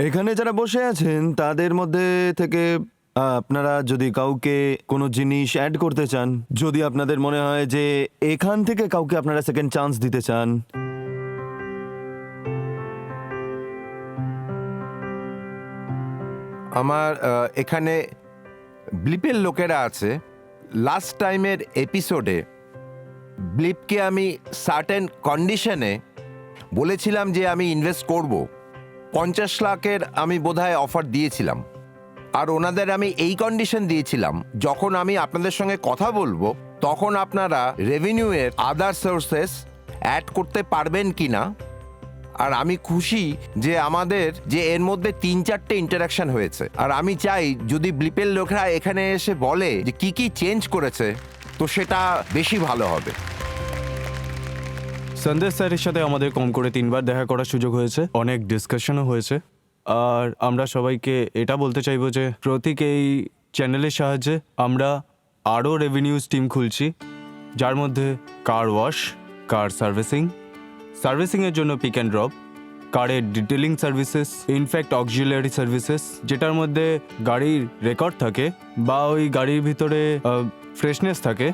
এখানে যারা বসে আছেন তাদের মধ্যে থেকে আপনারা যদি কাউকে কোনো জিনিস অ্যাড করতে চান, যদি আপনাদের মনে হয় যে এখান থেকে কাউকে আপনারা সেকেন্ড চান্স দিতে চান, আমার এখানে ব্লিপের লোকেরা আছে। লাস্ট টাইমের এপিসোডে ব্লিপকে আমি সার্টেন কন্ডিশনে বলেছিলাম যে আমি ইনভেস্ট করব। 50 লাখের আমি বোধহয় অফার দিয়েছিলাম, আর ওনাদের আমি এই কন্ডিশন দিয়েছিলাম যখন আমি আপনাদের সঙ্গে কথা বলবো তখন আপনারা রেভিনিউয়ের আদার সোর্সেস অ্যাড করতে পারবেন কি না। আর আমি খুশি যে আমাদের যে এর মধ্যে 3-4টে ইন্টারাকশন হয়েছে, আর আমি চাই যদি ব্লিপের লোকেরা এখানে এসে বলে যে কি কি চেঞ্জ করেছে তো সেটা বেশি ভালো হবে। সন্দেশ স্যারের সাথে আমাদের কম করে 3বার দেখা করার সুযোগ হয়েছে, অনেক ডিসকাশনও হয়েছে। আর আমরা সবাইকে এটা বলতে চাইবো যে প্রতীক এই চ্যানেলের সাহায্যে আমরা আরও রেভিনিউজ টিম খুলছি, যার মধ্যে কার ওয়াশ, কার সার্ভিসিংয়ের জন্য পিক অ্যান্ড ড্রপ, কারের detailing services, in fact auxiliary services, যেটার মধ্যে গাড়ির রেকর্ড থাকে বা ওই গাড়ির ভিতরে ফ্রেশনেস থাকে,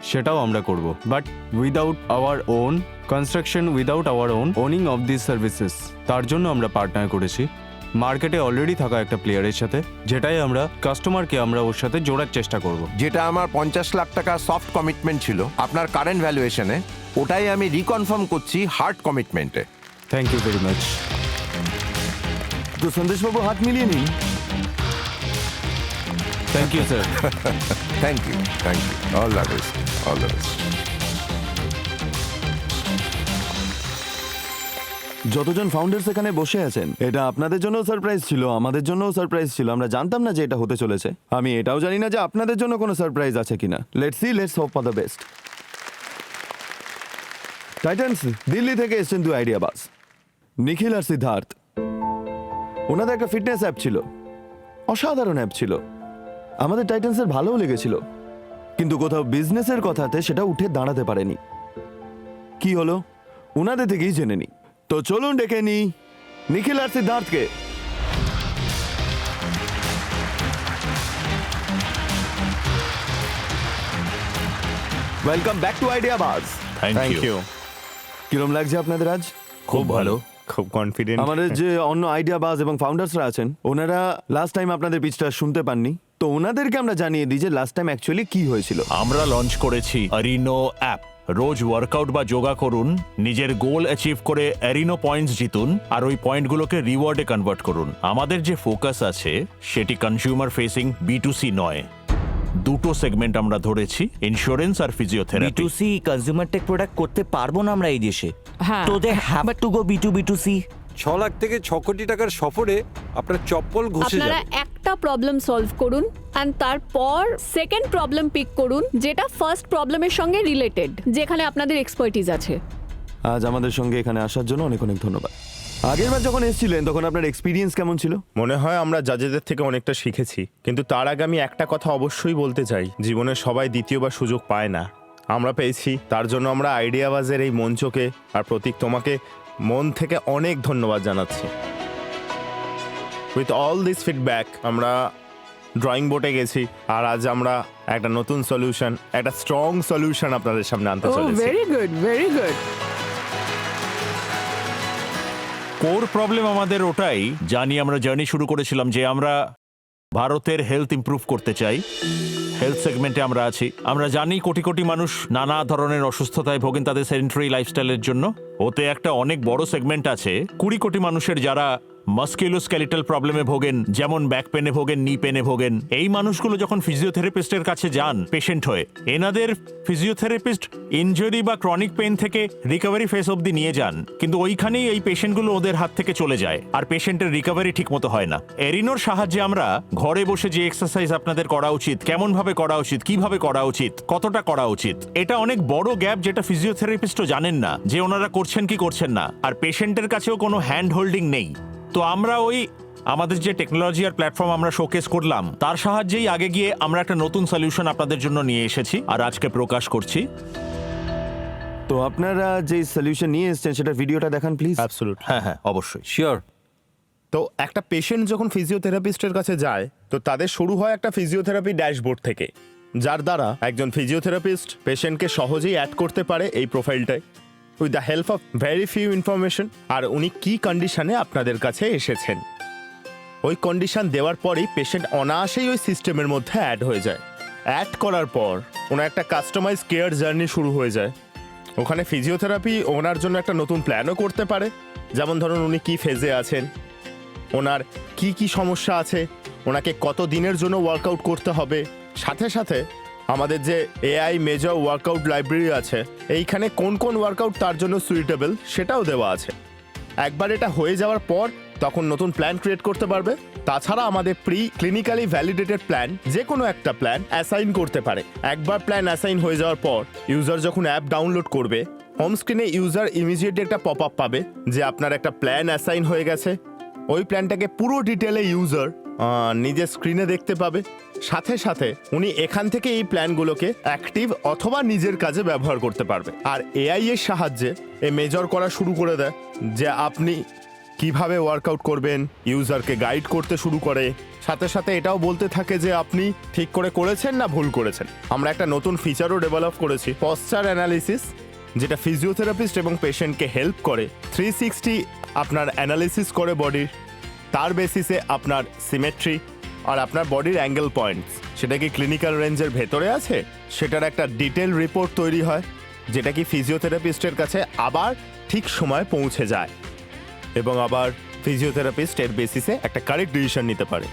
সেটাও আমরা করব। But without our own construction, without our own owning of this services. তার জন্য আমরা পার্টনার করেছি মার্কেটে অলরেডি থাকা একটা প্লেয়ারের সাথে, যেটাই আমরা কাস্টমারকে আমরা ওর সাথে জোড়ার চেষ্টা করব। যেটা আমার 50 লাখ টাকা সফট কমিটমেন্ট ছিল আপনার কারেন্ট ভ্যালুয়েশনে, ওটাই আমি রিকনফার্ম করছি হার্ড কমিটমেন্টে। Thank you very much. তো সন্দেশবাবু হাত মিলিয়ে নিন। Thank you sir. Thank you, all the best, all the best. যতজন ফাউন্ডার্স এখানে বসে আছেন, এটা আপনাদের জন্য সারপ্রাইজ ছিল, আমাদের জন্য সারপ্রাইজ ছিল। আমরা জানতাম না যে এটা হতে চলেছে। আমি এটাও জানি না যে আপনাদের জন্য কোনো সারপ্রাইজ আছে কিনা। Let's hope for the best. Titans Delhi থেকে এসেছেন 2 আইডিয়াবাজ, নিখিল আর সিদ্ধার্থ। ওনাদের একটা ফিটনেস অ্যাপ ছিল, অসাধারণ অ্যাপ ছিল, আমাদের টাইটান্সের ভালোও লেগেছিল, কিন্তু কোথাও বিজনেসের কথাতে সেটা উঠে দাঁড়াতে পারেনি। কি হলো ওনাদের থেকেই জেনে নি। তো চলুন ডেকে নি নিখিল আর সিদ্ধার্থকে। Welcome back to Ideabaaz. Thank you. কিরম লাগছে আপনাদের আজ? খুব ভালো, খুব কনফিডেন্ট। আমাদের যে অন্য আইডিয়াবাজ এবং ফাউন্ডার্সরা আছেন, ওনারা লাস্ট টাইম আপনাদের পিচটা শুনতে পাননি, তো ওনাদেরকে আমরা জানিয়ে দিই যে লাস্ট টাইম অ্যাকচুয়ালি কি হয়েছিল। আমরা লঞ্চ করেছি অ্যারিনো অ্যাপ। রোজ ওয়ার্কআউট বা যোগা করুন, নিজের গোল অ্যাচিভ করে অ্যারিনো পয়েন্টস জিতুন, আর ওই পয়েন্টগুলোকে রিওয়ার্ডে কনভার্ট করুন। আমাদের যে ফোকাস আছে সেটি কনজিউমার ফেসিং B2C নয়। দুটো সেগমেন্ট আমরা ধরেছি, ইন্স্যুরেন্স আর physiotherapy. B2C consumer tech product করতে পারবো না আমরা এই দেশে। হ্যাঁ, তো they have to go B2B2C। 6 lakh থেকে 6 কোটি টাকার সফরে আপনার চপ্পল ঘুষে আপনারা যাবে। একটা প্রবলেম সলভ করুন এন্ড তারপর সেকেন্ড প্রবলেম পিক করুন, যেটা ফার্স্ট প্রবলেমের সঙ্গে রিলেটেড, যেখানে আপনাদের এক্সপার্টিজ আছে। আজ আমাদের সঙ্গে এখানে আসার জন্য অনেক অনেক ধন্যবাদ। আগেরবার যখন এসেছিলেন তখন আপনার এক্সপিরিয়েন্স কেমন ছিল? মনে হয় আমরা জাজেদের থেকে অনেকটা শিখেছি, কিন্তু তার আগে আমি একটা কথা অবশ্যই বলতে চাই, জীবনে সবাই দ্বিতীয়বার সুযোগ পায় না, আমরা পেয়েছি। তার জন্য আমরা আইডিয়াবাজের এই মঞ্চকে আর প্রতীক তোমাকে মন থেকে অনেক ধন্যবাদ জানাচ্ছি। উইথ অল দিস ফিডব্যাক আমরা ড্রয়িং বোর্ডে গেছি, আর আজ আমরা একটা নতুন সলিউশন, একটা স্ট্রং সলিউশন আপনাদের সামনে আনতে চলেছি। Very good, very good. Core problem আমাদের ওটাই জানি, আমরা জার্নি শুরু করেছিলাম যে আমরা ভারতের হেলথ ইমপ্রুভ করতে চাই। হেলথ সেগমেন্টে আমরা আছি। আমরা জানি কোটি কোটি মানুষ নানা ধরনের অসুস্থতায় ভোগেন তাদের সেডেন্টারি লাইফস্টাইলের জন্য। ওতে একটা অনেক বড় সেগমেন্ট আছে 20 কোটি মানুষের যারা মাস্কুলোস্কেলিটাল প্রবলেমে ভোগেন, যেমন ব্যাক পেনে ভোগেন, নি পেনে ভোগেন। এই মানুষগুলো যখন ফিজিওথেরাপিস্টের কাছে যান পেশেন্ট হয়ে, এনাদের ফিজিওথেরাপিস্ট ইনজুরি বা ক্রনিক পেন থেকে রিকভারি ফেস অবধি নিয়ে যান, কিন্তু ওইখানেই এই পেশেন্টগুলো ওদের হাত থেকে চলে যায় আর পেশেন্টের রিকভারি ঠিকমতো হয় না। এরিনোর সাহায্যে আমরা ঘরে বসে যে এক্সারসাইজ আপনাদের করা উচিত, কেমন ভাবে করা উচিত, কিভাবে করা উচিত, কতটা করা উচিত, এটা অনেক বড় গ্যাপ যেটা ফিজিওথেরাপিস্টও জানেন না যে ওনারা করছেন কি করছেন না, আর পেশেন্টের কাছেও কোনো হ্যান্ড হোল্ডিং নেই। তো আমরা ওই আমাদের যে টেকনোলজি আর প্ল্যাটফর্ম আমরা শোকেস করলাম তার সাহায্যেই আগে গিয়ে আমরা একটা নতুন সলিউশন আপনাদের জন্য নিয়ে এসেছি আর আজকে প্রকাশ করছি। তো আপনারা যে সলিউশন নিয়ে এসেছেন সেটা ভিডিওটা দেখান প্লিজ। অ্যাবসলিউট। হ্যাঁ হ্যাঁ অবশ্যই। শিওর। তো একটা পেশেন্ট যখন ফিজিওথেরাপিস্টের কাছে যায় তো তাদের শুরু হয় একটা ফিজিওথেরাপি ড্যাশবোর্ড থেকে, যার দ্বারা একজন ফিজিওথেরাপিস্ট পেশেন্টকে সহজেই অ্যাড করতে পারে এই প্রোফাইলটায় with the help of very few information. আর উনি কি কন্ডিশনে আপনাদের কাছে এসেছেন ওই কন্ডিশন দেওয়ার পরেই পেশেন্ট অনায়াসেই ওই সিস্টেমের মধ্যে অ্যাড হয়ে যায়। অ্যাড করার পর ওনার একটা কাস্টমাইজ কেয়ার জার্নি শুরু হয়ে যায়। ওখানে ফিজিওথেরাপি ওনার জন্য একটা নতুন প্ল্যানও করতে পারে, যেমন ধরুন উনি কি ফেজে আছেন, ওনার কি কি সমস্যা আছে, ওনাকে কত দিনের জন্য ওয়ার্কআউট করতে হবে। সাথে সাথে আমাদের যে এআই মেজর ওয়ার্কআউট লাইব্রেরি আছে, এইখানে কোন কোন ওয়ার্কআউট তার জন্য সুইটেবল সেটাও দেওয়া আছে। একবার এটা হয়ে যাওয়ার পর তখন নতুন প্ল্যান ক্রিয়েট করতে পারবে। তাছাড়া আমাদের প্রি ক্লিনিক্যালি ভ্যালিডেটেড প্ল্যান যে কোনো একটা প্ল্যান অ্যাসাইন করতে পারে। একবার প্ল্যান অ্যাসাইন হয়ে যাওয়ার পর ইউজার যখন অ্যাপ ডাউনলোড করবে, হোম স্ক্রিনে ইউজার ইমিডিয়েটলি একটা পপ আপ পাবে যে আপনার একটা প্ল্যান অ্যাসাইন হয়ে গেছে। ওই প্ল্যানটাকে পুরো ডিটেলে ইউজার নিজের স্ক্রিনে দেখতে পাবে। সাথে সাথে উনি এখান থেকে এই প্ল্যানগুলোকে অ্যাক্টিভ অথবা নিজের কাজে ব্যবহার করতে পারবে। আর এআই এর সাহায্যে এ মেজর করা শুরু করে দেয় যে আপনি কিভাবে ওয়ার্কআউট করবেন, ইউজারকে গাইড করতে শুরু করে। সাথে সাথে এটাও বলতে থাকে যে আপনি ঠিক করে করেছেন না ভুল করেছেন। আমরা একটা নতুন ফিচারও ডেভেলপ করেছি, পশ্চার অ্যানালিসিস, যেটা ফিজিওথেরাপিস্ট এবং পেশেন্টকে হেল্প করে 360 আপনার অ্যানালিসিস করে বডির, তার বেসিসে আপনার সিমেট্রি আর আপনার বডির অ্যাঙ্গেল পয়েন্টস সেটা কি ক্লিনিক্যাল রেঞ্জের ভেতরে আছে সেটার একটা ডিটেল রিপোর্ট তৈরি হয়, যেটা কি ফিজিওথেরাপিস্টের কাছে আবার ঠিক সময় পৌঁছে যায় এবং আবার ফিজিওথেরাপিস্ট এর বেসিসে একটা কারেক্ট ডিসিশন নিতে পারে।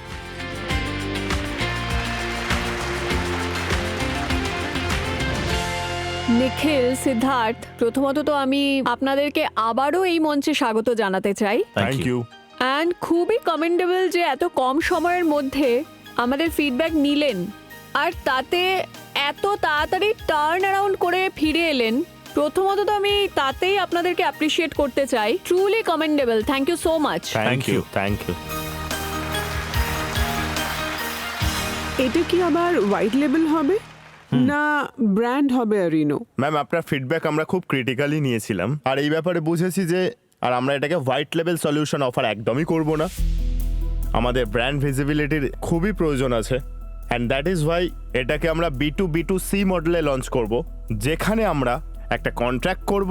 নিখিল, সিদ্ধার্থ, প্রথমত তো আমি আপনাদেরকে আবারও এই মঞ্চে স্বাগত জানাতে চাই। Thank you. অ্যান্ড খুবই কমেন্ডেবল যে এত কম সময়ের মধ্যে আমাদের ফিডব্যাক নিলেন আর তাতে এত তাড়াতাড়ি টার্ন অ্যারাউন্ড করে ফিরে এলেন। প্রথমত তো আমি তাতেই আপনাদেরকে অ্যাপ্রিসিয়েট করতে চাই। Truly commendable. Thank you so much. Thank you. Thank you. এটা কি আবার হোয়াইট লেবেল হবে না ব্র্যান্ড হবে অ্যারিনো? ম্যাম, আপনার ফিডব্যাক আমরা খুব ক্রিটিক্যালি নিয়েছিলাম আর এই ব্যাপারে বুঝেছি যে আর আমরা এটাকে হোয়াইট লেভেল সলিউশন অফার একদমই করব না। আমাদের ব্র্যান্ড ভিজিবিলিটির খুবই প্রয়োজন আছে অ্যান্ড দ্যাট ইজ ওয়াই এটাকে আমরা B2B2C মডেলে লঞ্চ করব, যেখানে আমরা একটা কন্ট্রাক্ট করব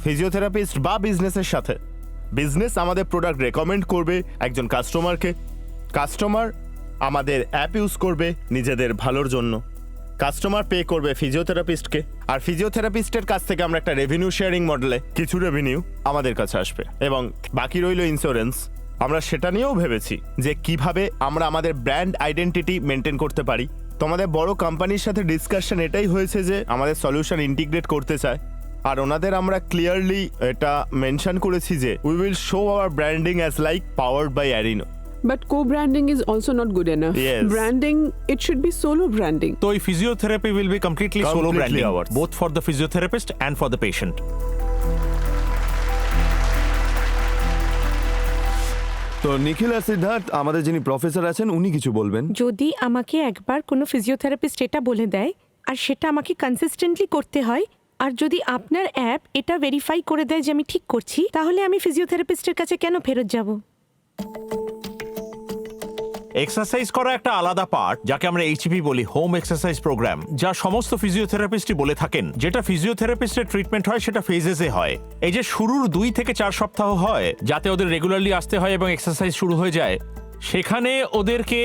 ফিজিওথেরাপিস্ট বা বিজনেসের সাথে। বিজনেস আমাদের প্রোডাক্ট রেকমেন্ড করবে একজন কাস্টমারকে, কাস্টমার আমাদের অ্যাপ ইউজ করবে নিজেদের ভালোর জন্য, কাস্টমার পে করবে ফিজিওথেরাপিস্টকে, আর ফিজিওথেরাপিস্টের কাছ থেকে আমরা একটা রেভিনিউ শেয়ারিং মডেলে কিছু রেভিনিউ আমাদের কাছে আসবে এবং বাকি রইল ইন্স্যুরেন্স। আমরা সেটা নিয়েও ভেবেছি যে কিভাবে আমরা আমাদের ব্র্যান্ড আইডেন্টিটি মেনটেন করতে পারি। তোমাদের বড় কোম্পানির সাথে ডিসকাশন এটাই হয়েছে যে আমাদের সলিউশন ইন্টিগ্রেট করতে চায় আর ওনাদের আমরা ক্লিয়ারলি এটা মেনশন করেছি যে we will show our branding as like powered by Arino. But co-branding is also not good enough. Yes. Branding, it should be solo branding. So physiotherapy will be completely solo Completely branding, ours. both for the physiotherapist and for the patient. তো নিখিল আর সিদ্ধার্থ, আমাদের যিনি professor আছেন উনি কিছু বলবেন। যদি আমাকে একবার কোনো ফিজিওথেরাপিস্ট এটা বলে দেয় আর সেটা আমাকে কনসিস্টেন্টলি করতে হয়, আর যদি আপনার অ্যাপ এটা ভেরিফাই করে দেয় যে আমি ঠিক করছি, তাহলে আমি ফিজিওথেরাপিস্টের কাছে কেন ফেরত যাব? এক্সারসাইজ করা একটা আলাদা পার্ট, যাকে আমরা HEP বলি, হোম এক্সারসাইজ প্রোগ্রাম, যা সমস্ত ফিজিওথেরাপিস্টই বলে থাকেন। যেটা ফিজিওথেরাপিস্টের ট্রিটমেন্ট হয় সেটা ফেজেসে হয়। এই যে শুরুর 2 থেকে 4 সপ্তাহ হয় যাতে ওদের রেগুলারলি আসতে হয় এবং এক্সারসাইজ শুরু হয়ে যায়, সেখানে ওদেরকে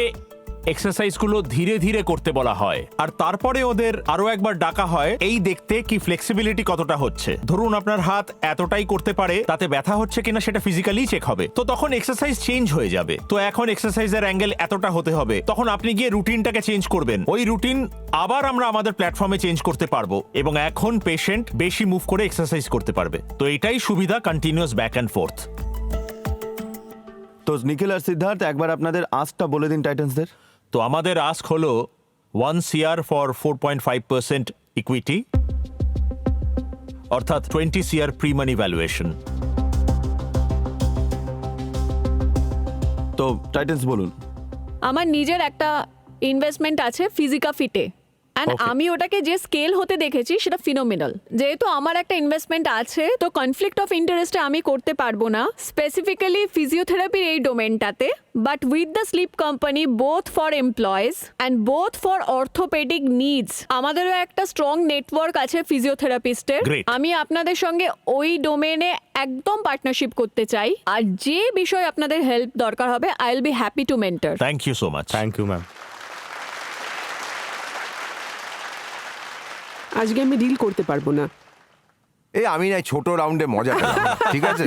এক্সারসাইজগুলো ধীরে ধীরে করতে বলা হয় আর তারপরে ওদের আরো একবার ডাকা হয় এই দেখতে কি ফ্লেক্সিবিলিটি কতটা হচ্ছে। ধরুন আপনার হাত এতটাই করতে পারে, তাতে ব্যথা হচ্ছে কিনা সেটা ফিজিক্যালি চেক হবে, তো তখন এক্সারসাইজ চেঞ্জ হয়ে যাবে। তো এখন এক্সারসাইজের অ্যাঙ্গেল এতটা হতে হবে, তখন আপনি গিয়ে রুটিনটাকে চেঞ্জ করবেন, ওই রুটিন আবার আমরা আমাদের প্ল্যাটফর্মে চেঞ্জ করতে পারবো এবং এখন পেশেন্ট বেশি মুভ করে এক্সারসাইজ করতে পারবে। তো এটাই সুবিধা, কন্টিনিউয়াস ব্যাক অ্যান্ড ফোর্থ। তো নিখিল আর সিদ্ধার্থ, একবার আপনাদের আস্কটা বলে দিন টাইটান্সদের। তো আমাদের আস্ক হলো 1 CR ফর 4.5% ইকুইটি, অর্থাৎ 20 CR প্রি মানি ভ্যালুয়েশন। তো টাইটান্স বলুন। আমার নিজের একটা ইনভেস্টমেন্ট আছে ফিজিকা ফিটে অ্যান্ড Okay. আমি ওটাকে যে স্কেল হতে দেখেছি সেটা ফিনোমিনাল। যেহেতু আমার একটা ইনভেস্টমেন্ট আছে, তো কনফ্লিক্ট অফ ইন্টারেস্টে আমি করতে পারবো না স্পেসিফিক্যালি ফিজিওথেরাপির এই ডোমেনটাতে, but with the sleep company both for employees and both for orthopedic needs আমাদেরও একটা স্ট্রং নেটওয়ার্ক আছে ফিজিওথেরাপিস্টের। Great. আমি আপনাদের সঙ্গে ওই ডোমেনে একদম পার্টনারশিপ করতে চাই, আর যে বিষয় আপনাদের হেল্প দরকার হবে I will be happy to mentor. Thank you so much. Thank you ma'am. আজকে আমি ডিল করতে পারবো না। এই আমি না ছোট রাউন্ডে মজা পেলাম, ঠিক আছে?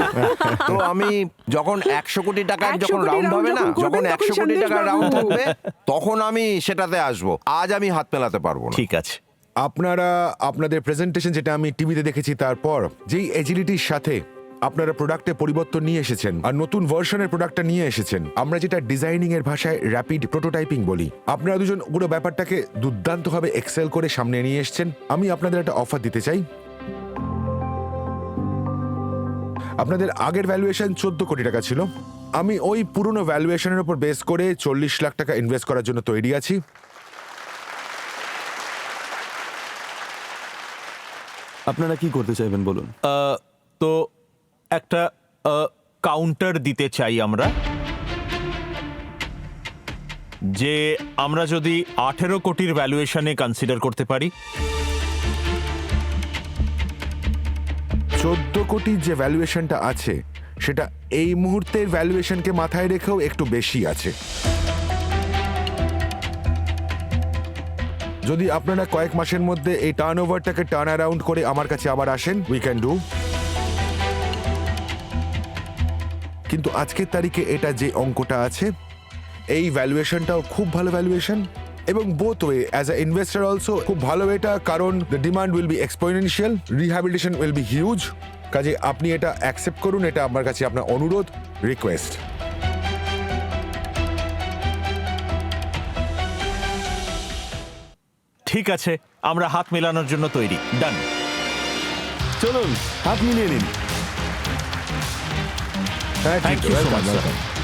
তো আমি যখন 100 কোটি টাকার 100 যখন কোটি রাউন্ড round হবে না, যখন করবেন, যখন তখন 100 কোটি সন্দেশ টাকার বাবু। রাউন্ড থাকবে, তখন আমি সেটাতে আসবো। আজ আমি হাত মেলাতে পারবো না। ঠিক আছে। আপনারা আপনাদের প্রেজেন্টেশন যেটা আমি টিভিতে দেখেছি, তারপর যেই এজিলিটির সাথে আপনারা প্রোডাক্টে পরিবর্তন নিয়ে এসেছেন আর নতুন ভার্সনের প্রোডাক্টটা নিয়ে এসেছেন, আমরা যেটা ডিজাইনিং এর ভাষায় র্যাপিড প্রোটোটাইপিং বলি, আপনারা দুজন পুরো ব্যাপারটাকে দুর্দান্তভাবে এক্সেল করে সামনে নিয়ে এসেছেন। আমি আপনাদের একটা অফার দিতে চাই। আপনাদের আগের ভ্যালুয়েশন 14 কোটি টাকা ছিল। আমি ওই পুরনো ভ্যালুয়েশনের উপর বেস করে 40 লাখ টাকা ইনভেস্ট করার জন্য তৈরি আছি। আপনারা কি করতে চাইবেন বলুন? তো একটা কাউন্টার দিতে চাই আমরা, যে আমরা যদি 18 কোটির ভ্যালুয়েশনে কনসিডার করতে পারি। 14 কোটির যে ভ্যালুয়েশনটা আছে সেটা এই মুহূর্তের ভ্যালুয়েশনকে মাথায় রেখেও একটু বেশি আছে। যদি আপনারা কয়েক মাসের মধ্যে এই টার্নওভারটাকে টার্ন অ্যারাউন্ড করে আমার কাছে আবার আসেন, উই ক্যান ডু। কিন্তু আজকের তারিখে এটা যে অঙ্কটা আছে, এই ভ্যালুয়েশনটাও খুব ভালো ভ্যালুয়েশন, এবং both way as a investor also খুব ভালো এটা, কারণ the demand will be exponential, rehabilitation will be huge. কাজে আপনি এটা অ্যাকসেপ্ট করুন, এটা আমার কাছে আপনার অনুরোধ, রিকোয়েস্ট। ঠিক আছে, আমরা হাত মেলানোর জন্য তৈরি। ডান। চলুন হাত মিলিয়ে নিন। Thank you so much. Welcome.